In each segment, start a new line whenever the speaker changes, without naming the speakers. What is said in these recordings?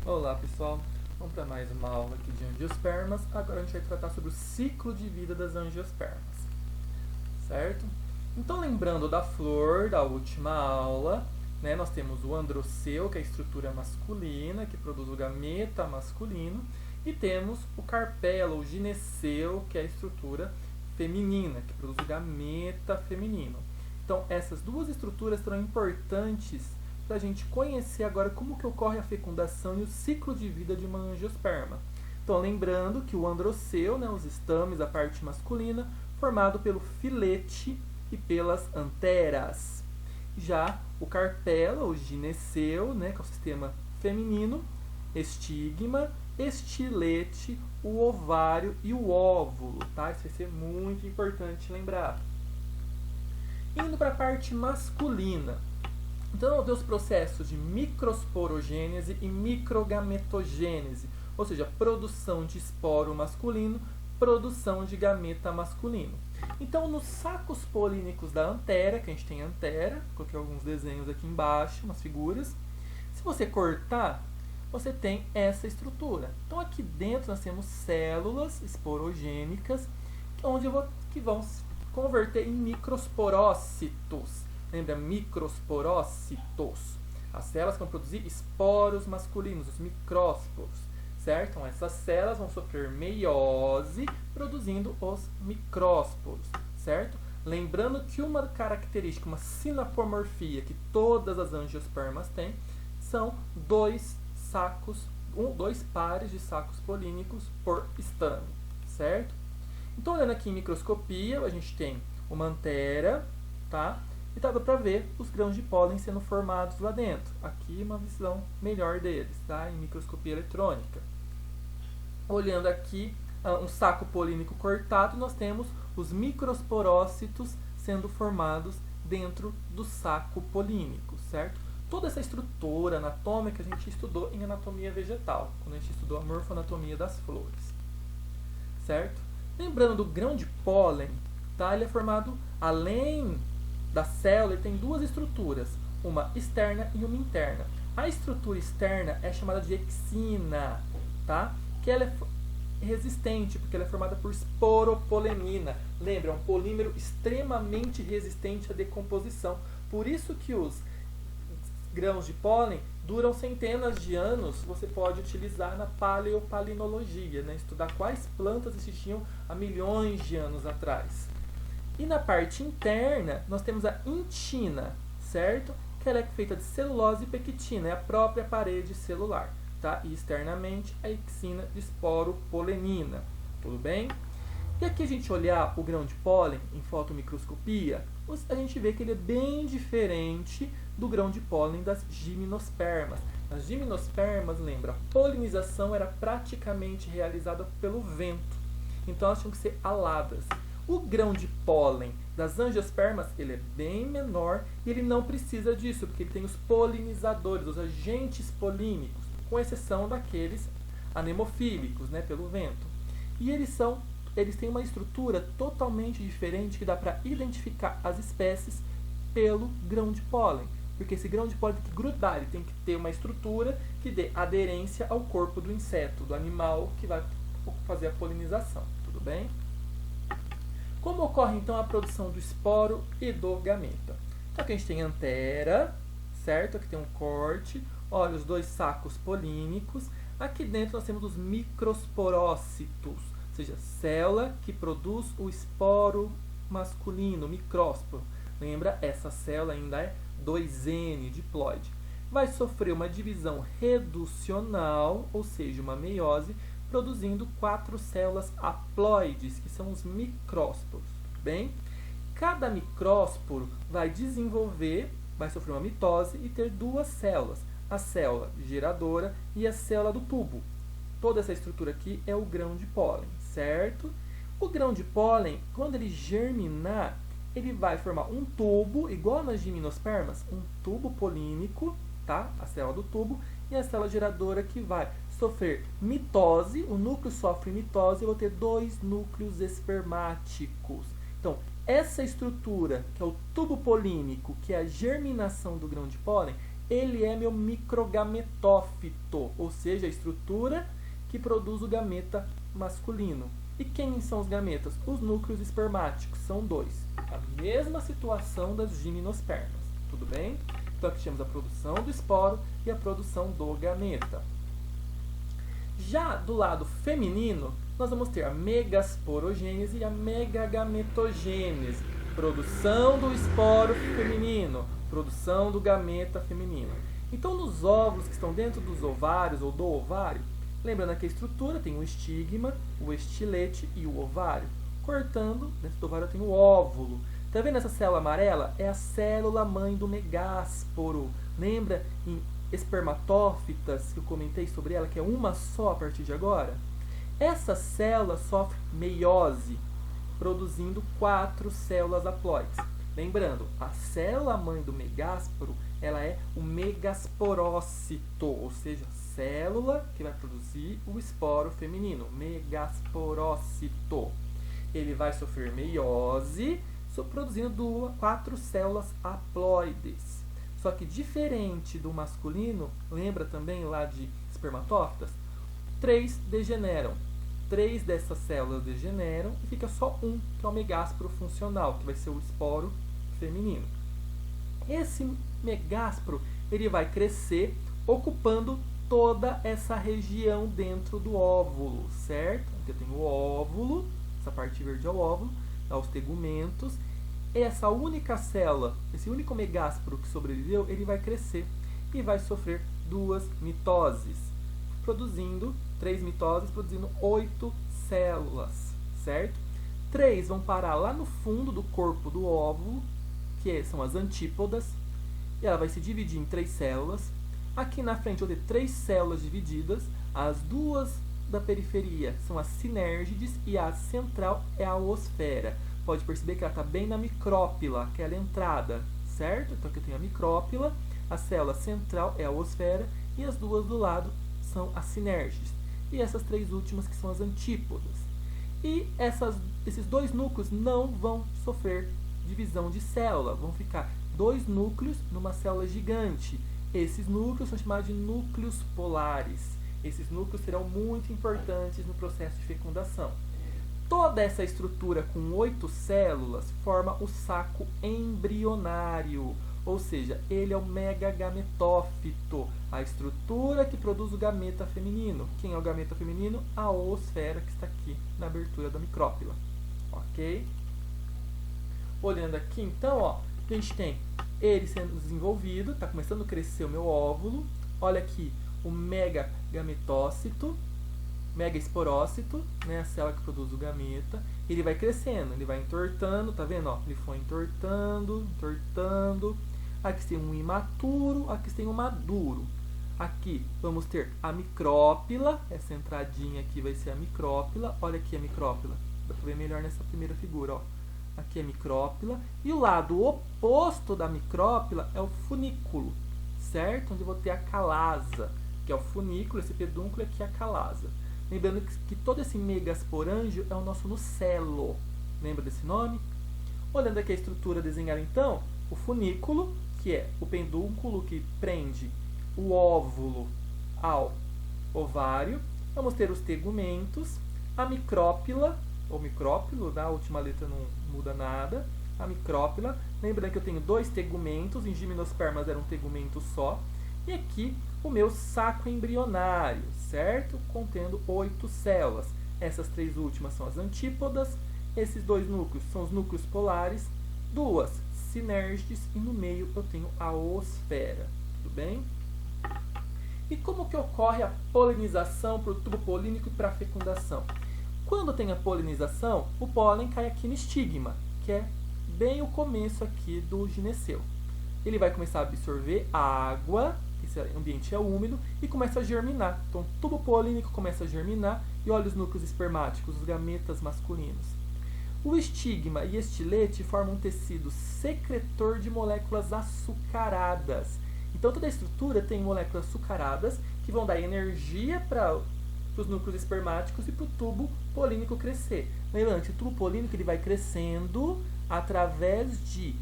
Olá pessoal, vamos para mais uma aula aqui de angiospermas. Agora a gente vai tratar sobre o ciclo de vida das angiospermas, certo? Então lembrando da flor da última aula, né, nós temos o androceu, que é a estrutura masculina, que produz o gameta masculino, e temos o carpelo, ou gineceu, que é a estrutura feminina, que produz o gameta feminino. Então essas duas estruturas serão importantes para a gente conhecer agora como que ocorre a fecundação e o ciclo de vida de uma angiosperma. Então, lembrando que o androceu, né, os estames, a parte masculina, formado pelo filete e pelas anteras. Já o carpelo, o gineceu, né, que é o sistema feminino, estigma, estilete, o ovário e o óvulo. Tá? Isso vai ser muito importante lembrar. Indo para a parte masculina. Então, vamos ver os processos de microsporogênese e microgametogênese, ou seja, produção de esporo masculino, produção de gameta masculino. Então, nos sacos polínicos da antera, que a gente tem antera, coloquei alguns desenhos aqui embaixo, umas figuras. Se você cortar, você tem essa estrutura. Então, aqui dentro nós temos células esporogênicas, que vão se converter em microsporócitos. Lembra? Microsporócitos. As células que vão produzir esporos masculinos, os micrósporos. Certo? Então, essas células vão sofrer meiose, produzindo os micrósporos. Certo? Lembrando que uma característica, uma sinapomorfia que todas as angiospermas têm, são dois pares de sacos polínicos por estame. Certo? Então, olhando aqui em microscopia, a gente tem uma antera, tá? E dá para ver os grãos de pólen sendo formados lá dentro. Aqui uma visão melhor deles, tá? Em microscopia eletrônica. Olhando aqui um saco polínico cortado, nós temos os microsporócitos sendo formados dentro do saco polínico, certo? Toda essa estrutura anatômica a gente estudou em anatomia vegetal, quando a gente estudou a morfoanatomia das flores, certo? Lembrando do grão de pólen, tá? Ele é formado, além da célula, ele tem duas estruturas, uma externa e uma interna. A estrutura externa é chamada de exina, tá? Que ela é resistente, porque ela é formada por esporopolenina. Lembra, é um polímero extremamente resistente à decomposição. Por isso que os grãos de pólen duram centenas de anos. Você pode utilizar na paleopalinologia, né? Estudar quais plantas existiam há milhões de anos atrás. E na parte interna, nós temos a intina, certo? Que ela é feita de celulose e pectina, é a própria parede celular, tá? E externamente, a exina de esporopolenina, tudo bem? E aqui a gente olhar o grão de pólen em fotomicroscopia, a gente vê que ele é bem diferente do grão de pólen das gimnospermas. Nas gimnospermas, lembra, a polinização era praticamente realizada pelo vento, então elas tinham que ser aladas. O grão de pólen das angiospermas, ele é bem menor e ele não precisa disso, porque ele tem os polinizadores, os agentes polínicos, com exceção daqueles anemofílicos, né, pelo vento. E eles têm uma estrutura totalmente diferente que dá para identificar as espécies pelo grão de pólen. Porque esse grão de pólen tem que grudar, ele tem que ter uma estrutura que dê aderência ao corpo do inseto, do animal que vai fazer a polinização, tudo bem? Como ocorre então a produção do esporo e do gameta? Então aqui a gente tem antera, certo? Aqui tem um corte, olha os dois sacos polínicos. Aqui dentro nós temos os microsporócitos, ou seja, célula que produz o esporo masculino, micrósporo. Lembra, essa célula ainda é 2N, diploide. Vai sofrer uma divisão reducional, ou seja, uma meiose, produzindo 4 células haploides, que são os micrósporos, bem? Cada micrósporo vai sofrer uma mitose e ter 2 células, a célula geradora e a célula do tubo. Toda essa estrutura aqui é o grão de pólen, certo? O grão de pólen, quando ele germinar, ele vai formar um tubo, igual nas gimnospermas, um tubo polínico, tá? A célula do tubo, e a célula geradora que vai sofrer mitose, o núcleo sofre mitose e vai ter 2 núcleos espermáticos. Então, essa estrutura, que é o tubo polínico, que é a germinação do grão de pólen, ele é meu microgametófito, ou seja, a estrutura que produz o gameta masculino. E quem são os gametas? Os núcleos espermáticos, são 2. A mesma situação das gimnospermas, tudo bem? Então aqui temos a produção do esporo e a produção do gameta. Já do lado feminino, nós vamos ter a megasporogênese e a megagametogênese. Produção do esporo feminino, produção do gameta feminino. Então, nos óvulos que estão dentro dos ovários ou do ovário, lembrando que a estrutura tem o estigma, o estilete e o ovário. Cortando, dentro do ovário tem o óvulo. Tá vendo essa célula amarela? É a célula mãe do megásporo. Lembra em espermatófitas que eu comentei sobre ela, que é uma só a partir de agora? Essa célula sofre meiose, produzindo 4 células haploides. Lembrando, a célula mãe do megásporo, ela é o megasporócito, ou seja, a célula que vai produzir o esporo feminino, megasporócito. Ele vai sofrer meiose, produzindo 4 células haploides. Só que diferente do masculino, lembra também lá de espermatófitas? 3 degeneram. 3 dessas células degeneram e fica só um, que é o megásporo funcional, que vai ser o esporo feminino. Esse megásporo, ele vai crescer ocupando toda essa região dentro do óvulo, certo? Aqui eu tenho o óvulo, essa parte verde é o óvulo, os tegumentos. Essa única célula, esse único megásporo que sobreviveu, ele vai crescer e vai sofrer 2 mitoses, produzindo 3 mitoses, produzindo 8 células, certo? 3 vão parar lá no fundo do corpo do óvulo, que são as antípodas, e ela vai se dividir em 3 células. Aqui na frente eu vou ter 3 células divididas, as 2 da periferia são as sinérgides e a central é a oosfera. Pode perceber que ela está bem na micrópila, aquela entrada, certo? Então aqui eu tenho a micrópila, a célula central é a oosfera e as 2 do lado são as sinérgides. E essas 3 últimas que são as antípodas. E esses 2 núcleos não vão sofrer divisão de célula, vão ficar 2 núcleos numa célula gigante. Esses núcleos são chamados de núcleos polares. Esses núcleos serão muito importantes no processo de fecundação. Toda essa estrutura com 8 células forma o saco embrionário, ou seja, ele é o megagametófito, a estrutura que produz o gameta feminino. Quem é o gameta feminino? A oosfera, que está aqui na abertura da micrópila. Ok? Olhando aqui, então, ó, a gente tem ele sendo desenvolvido, está começando a crescer o meu óvulo. Olha aqui, o megagametócito, megaesporócito, né, a célula que produz o gameta. Ele vai crescendo, ele vai entortando, tá vendo? Ó, ele foi entortando, entortando. Aqui tem um imaturo, aqui tem um maduro. Aqui vamos ter a micrópila, essa entradinha aqui vai ser a micrópila. Olha aqui a micrópila, dá para ver melhor nessa primeira figura, ó. Aqui é a micrópila. E o lado oposto da micrópila é o funículo, certo? Onde eu vou ter a calasa, que é o funículo, esse pedúnculo aqui é a calasa. Lembrando que todo esse megasporângio é o nosso nucelo. Lembra desse nome? Olhando aqui a estrutura desenhada então, o funículo, que é o pedúnculo que prende o óvulo ao ovário. Vamos ter os tegumentos, a micrópila, ou micrópilo, a última letra não muda nada. A micrópila, lembrando que eu tenho 2 tegumentos, em gimnospermas era um tegumento só. E aqui o meu saco embrionário, certo? Contendo 8 células. Essas 3 últimas são as antípodas. Esses 2 núcleos são os núcleos polares. 2 sinérgides e no meio eu tenho a oosfera. Tudo bem? E como que ocorre a polinização para o tubo polínico e para a fecundação? Quando tem a polinização, o pólen cai aqui no estigma, que é bem o começo aqui do gineceu. Ele vai começar a absorver a água, esse ambiente é úmido, e começa a germinar. Então, o tubo polínico começa a germinar e olha os núcleos espermáticos, os gametas masculinos. O estigma e estilete formam um tecido secretor de moléculas açucaradas. Então, toda a estrutura tem moléculas açucaradas que vão dar energia para os núcleos espermáticos e para o tubo polínico crescer. Lembrando que o tubo polínico ele vai crescendo através de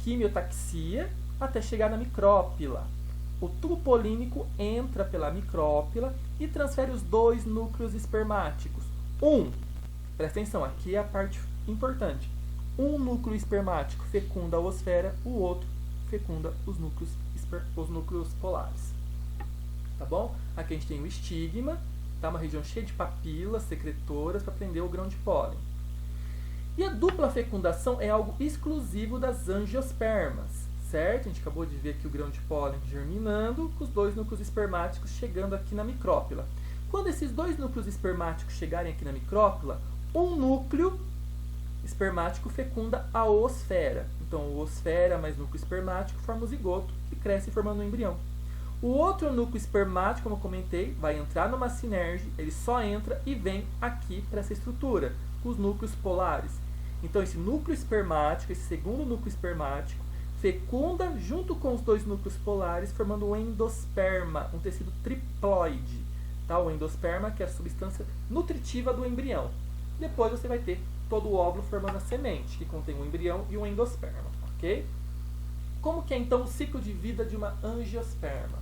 quimiotaxia até chegar na micrópila. o tubo polínico entra pela micrópila e transfere os 2 núcleos espermáticos. Presta atenção, aqui é a parte importante. Um núcleo espermático fecunda a oosfera, o outro fecunda os núcleos polares. Tá bom? Aqui a gente tem o estigma, tá? Uma região cheia de papilas secretoras para prender o grão de pólen. E a dupla fecundação é algo exclusivo das angiospermas, certo? A gente acabou de ver aqui o grão de pólen germinando, com os 2 núcleos espermáticos chegando aqui na micrópila. Quando esses 2 núcleos espermáticos chegarem aqui na micrópila, um núcleo espermático fecunda a oosfera. Então, a oosfera mais núcleo espermático forma o zigoto e cresce formando um embrião. O outro núcleo espermático, como eu comentei, vai entrar numa sinerge, ele só entra e vem aqui para essa estrutura, com os núcleos polares. Então, esse núcleo espermático, esse segundo núcleo espermático, fecunda junto com os 2 núcleos polares, formando um endosperma, um tecido triploide. Tá? O endosperma, que é a substância nutritiva do embrião. Depois você vai ter todo o óvulo formando a semente, que contém um embrião e um endosperma, ok? Como que é então o ciclo de vida de uma angiosperma?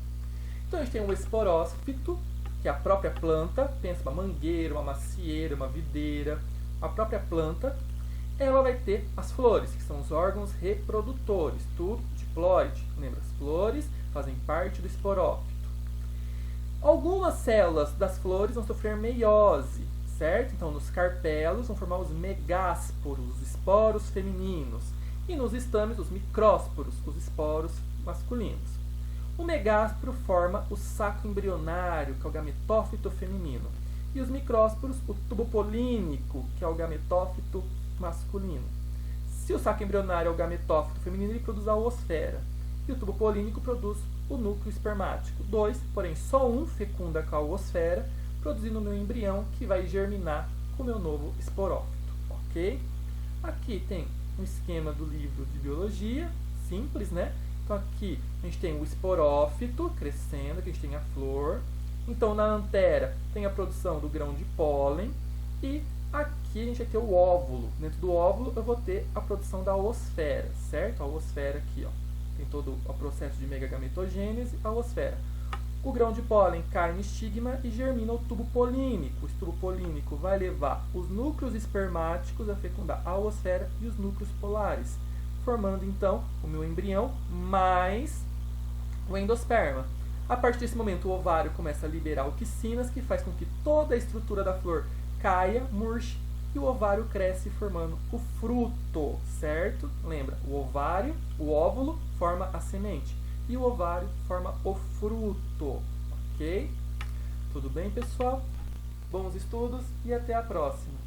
Então a gente tem um esporófito, que é a própria planta, pensa uma mangueira, uma macieira, uma videira, a própria planta, ela vai ter as flores, que são os órgãos reprodutores, tudo diploide, lembra, as flores fazem parte do esporófito. Algumas células das flores vão sofrer meiose, certo? Então, nos carpelos vão formar os megásporos, os esporos femininos. E nos estames, os micrósporos, os esporos masculinos. O megásporo forma o saco embrionário, que é o gametófito feminino. E os micrósporos, o tubo polínico, que é o gametófito masculino. Se o saco embrionário é o gametófito feminino, ele produz a oosfera. E o tubo polínico produz o núcleo espermático. 2, porém só um fecunda com a oosfera, produzindo o meu embrião, que vai germinar com o meu novo esporófito, ok? Aqui tem um esquema do livro de biologia, simples, né? Então aqui a gente tem o esporófito crescendo, aqui a gente tem a flor. Então na antera tem a produção do grão de pólen e aqui a gente vai ter o óvulo. Dentro do óvulo eu vou ter a produção da oosfera, certo? A oosfera aqui, ó. Tem todo o processo de megagametogênese, a oosfera. O grão de pólen cai no estigma e germina o tubo polínico. O tubo polínico vai levar os núcleos espermáticos a fecundar a oosfera e os núcleos polares, formando então o meu embrião mais o endosperma. A partir desse momento, o ovário começa a liberar oxinas, que faz com que toda a estrutura da flor caia, murche, e o ovário cresce formando o fruto, certo? Lembra, o óvulo forma a semente. E o ovário forma o fruto, ok? Tudo bem, pessoal? Bons estudos e até a próxima!